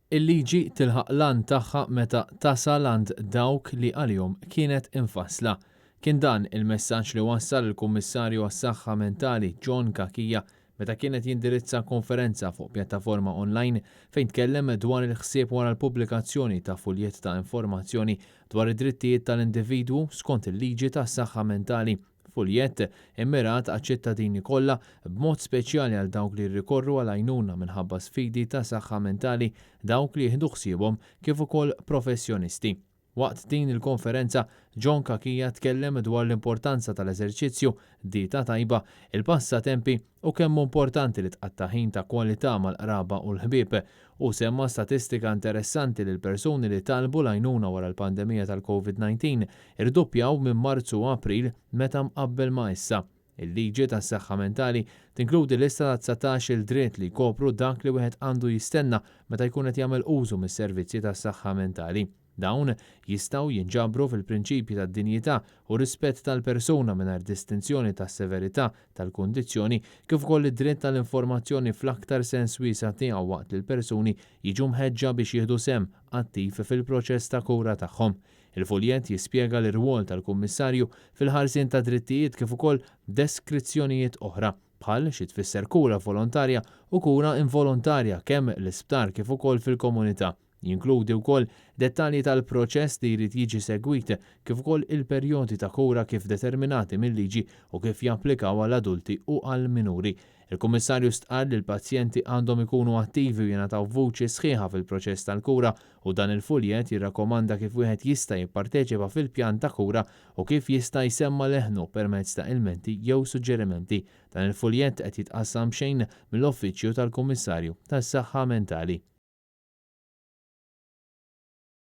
Il-liġi tilħaq lan tagħha meta tasal għand dawk li għalihom kienet infassla. Kien dan il-messaġġ li wassal il-Kummissarju għas-Saħħa Mentali John Kakija meta kienet jindirizza konferenza fuq pjattaforma online fejn tkellem dwar il-ħsieb wara l-pubblikazzjoni ta' fuljet ta' informazzjoni dwar id-drittijiet tal-individwu skont il-liġi tas-saħħa mentali. Fuljet immirat għaċ-ċittadini kollha b'mod speċjali għal dawk li rrikorru għal għajnuna minħabba sfidi ta' saħħa mentali dawk li jieħdu ħsiebhom kif ukoll professjonisti. Waqt din il-konferenza, John Kakija tkellem dwar l-importanza tal-eżerċizzju, dieta tajba, il-passatempi u kemm importanti li tqatta' ħin ta' kwalità mal-qraba u l-ħbieb u semma statistika interessanti li l-persuni li talbu l-għajnuna wara l-pandemija tal-COVID-19 irdoppjaw minn Marzu u April meta mqabbel ma' issa. Il-liġi tas-saħħa mentali tinkludi lista ta' 19 il-dritt li jkopru dak li wieħed għandu jistenna meta jkun qed jagħmel użu mis-servizzi tas-saħħa mentali. Dawn jistgħu jinġabru fil-prinċipji tad-dinjità u rispett tal-persuna mingħajr distinzjoni tas-severità tal-kundizzjoni kif ukoll id-dritt tal-informazzjoni fl-aktar sens wiesa' tiegħu waqt li l-persuni jiġu mħeġġa biex jieħdu sehem attiv fil-proċess ta' kura tagħhom. Il-fuljet jispjega l-irwol tal-Kummissarju fil-ħarsien ta' drittijiet kif ukoll deskrizzjonijiet oħra bħal xi tfisser kura volontarja u kura involontarja kemm l-isptar kif ukoll fil-komunità. Jinkludi wkoll dettalji tal-proċess li jrid jiġi segwit kif ukoll il-perjodi ta' kura kif determinati mill-liġi u kif japplikaw għal adulti u għal minuri. Il-Kummissarju stqarr li l-pazjenti għandhom ikunu attivi u jingħataw vuċi sħiħa fil-proċess tal-kura u dan il-fuljet jirrakkomanda kif wieħed jista' jipparteċipa fil-pjan ta' kura u kif jista' jsemma leħnu permezz ta' ilmenti jew suġġerimenti. Dan il-fuljet qed jitqassam xejn mill-Uffiċċju tal-Kummissarju tas-Saħħa Mentali.